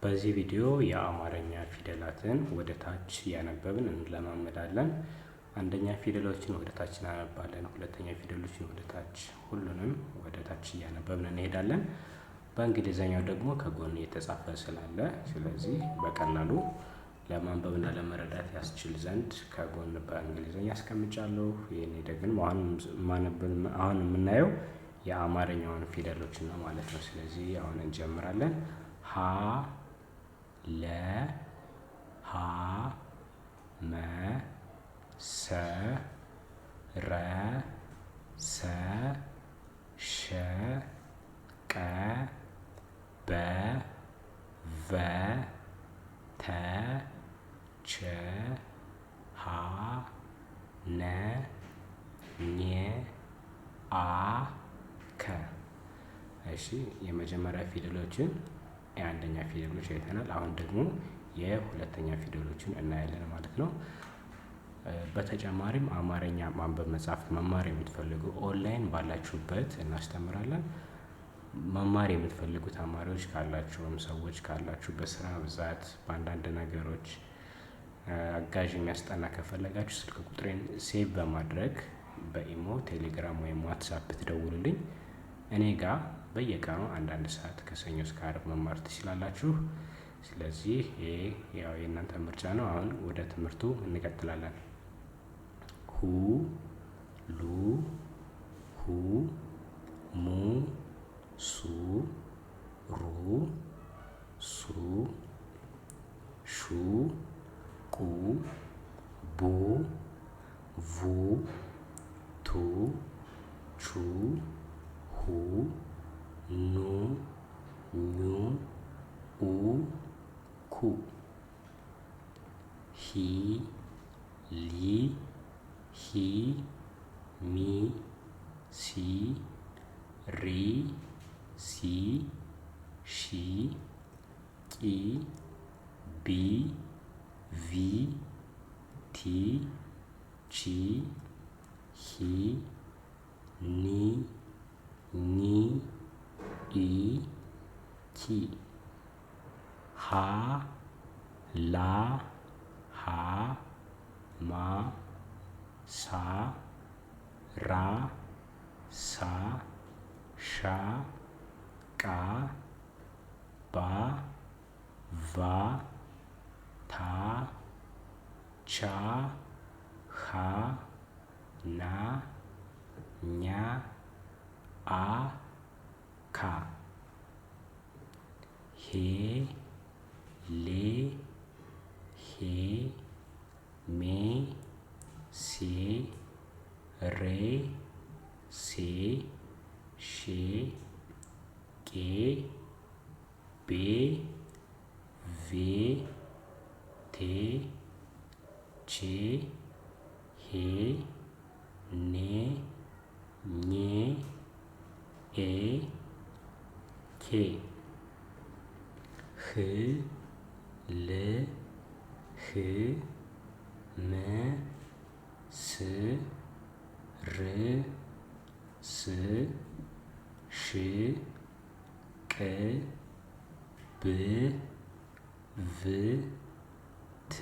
በዚህ ቪዲዮ የአማርኛ ፊደላትን ወደ ታች እያነበብን እንለማመዳለን። አንደኛ ፊደሎችን ወደ ታች እናነባለን፣ ሁለተኛ ፊደሎችን ወደ ታች፣ ሁሉንም ወደ ታች እያነበብን እንሄዳለን። በእንግሊዘኛው ደግሞ ከጎን የተጻፈ ስላለ ስለዚህ በቀላሉ ለማንበብና ለመረዳት ያስችል ዘንድ ከጎን በእንግሊዘኛ አስቀምጫለሁ። ይሄኔ ደግሞ አሁን የምናየው የአማርኛውን ፊደሎች ነው ማለት ነው። ስለዚህ አሁን እንጀምራለን። ሀ ለ ሀ መ ሰ ረ ሰ ሸ ቀ በ ቨ ተ ቸ ሀ ነ ኘ አ ከ። እሺ የመጀመሪያ ፊደሎችን የአንደኛ ፊደሎች አይተናል። አሁን ደግሞ የሁለተኛ ፊደሎችን እናያለን ማለት ነው። በተጨማሪም አማርኛ ማንበብ መጻፍ መማር የምትፈልጉ ኦንላይን ባላችሁበት እናስተምራለን። መማር የምትፈልጉ ተማሪዎች ካላችሁም ሰዎች ካላችሁ በስራ ብዛት በአንዳንድ ነገሮች አጋዥ የሚያስጠና ከፈለጋችሁ ስልክ ቁጥሬን ሴቭ በማድረግ በኢሞ፣ ቴሌግራም ወይም ዋትሳፕ ትደውሉልኝ። እኔ ጋር በየቀኑ አንዳንድ ሰዓት ከሰኞ እስከ ዓርብ መማር ትችላላችሁ። ስለዚህ ይሄ ያው የእናንተ ምርጫ ነው። አሁን ወደ ትምህርቱ እንቀጥላለን። ሁ ሉ ሁ ሙ ሱ ሩ ሱ ሹ ቁ ቡ ቡ ቱ ቹ ሁ ኑ ኙ ኡ ኩ ሂ ሊ ሂ ሚ ሲ ሪ ሲ ሺ ቂ ቢ ቪ ቲ ቺ ሂ ኒ ኒ ኢ ኪ ሃ ላ ሃ ማ ሳ ራ ሳ ሻ ቃ ባ ቫ ታ ቻ ሃ ና ኛ አ ካ ሄ ሌ ሄ ሜ ሴ ሬ ሴ ሼ ቄ ቤ ቬ ቴ ቼ ሄ ኔ ኜ ኤ ኬ ህ ል ህ ም ስ ር ስ ሽ ቅ ብ ቭ ት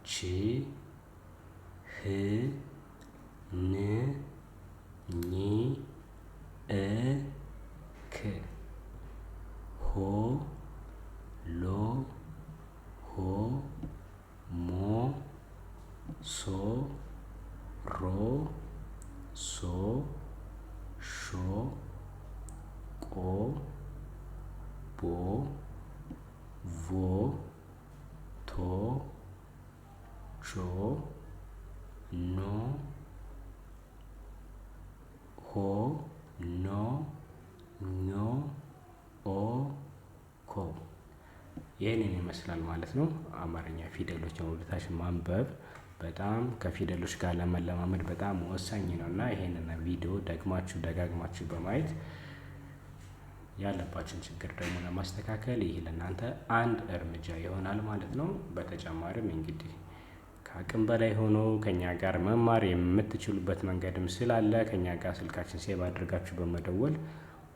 ች ህ ን ኚ እ ክ ሆ ሎ ሆ ሞ ሶ ሮ ሶ ሾ ቆ ቦ ቮ ቶ ቾ ኖ ሆ ኖ ኞ ኦ ኮ። ይህንን ይመስላል ማለት ነው። አማርኛ ፊደሎችን ወደ ታች ማንበብ በጣም ከፊደሎች ጋር ለመለማመድ በጣም ወሳኝ ነው እና ይሄንን ቪዲዮ ደጋግማችሁ በማየት ያለባችሁን ችግር ደግሞ ለማስተካከል ይህ ለእናንተ አንድ እርምጃ ይሆናል ማለት ነው። በተጨማሪም እንግዲህ ከአቅም በላይ ሆኖ ከኛ ጋር መማር የምትችሉበት መንገድም ስላለ ከኛ ጋር ስልካችን ሴቭ አድርጋችሁ በመደወል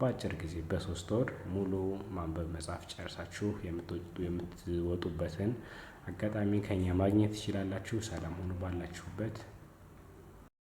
በአጭር ጊዜ በ3 ወር ሙሉ ማንበብ መጻፍ ጨርሳችሁ የምትወጡበትን አጋጣሚ ከኛ ማግኘት ትችላላችሁ። ሰላም ሁኑ ባላችሁበት።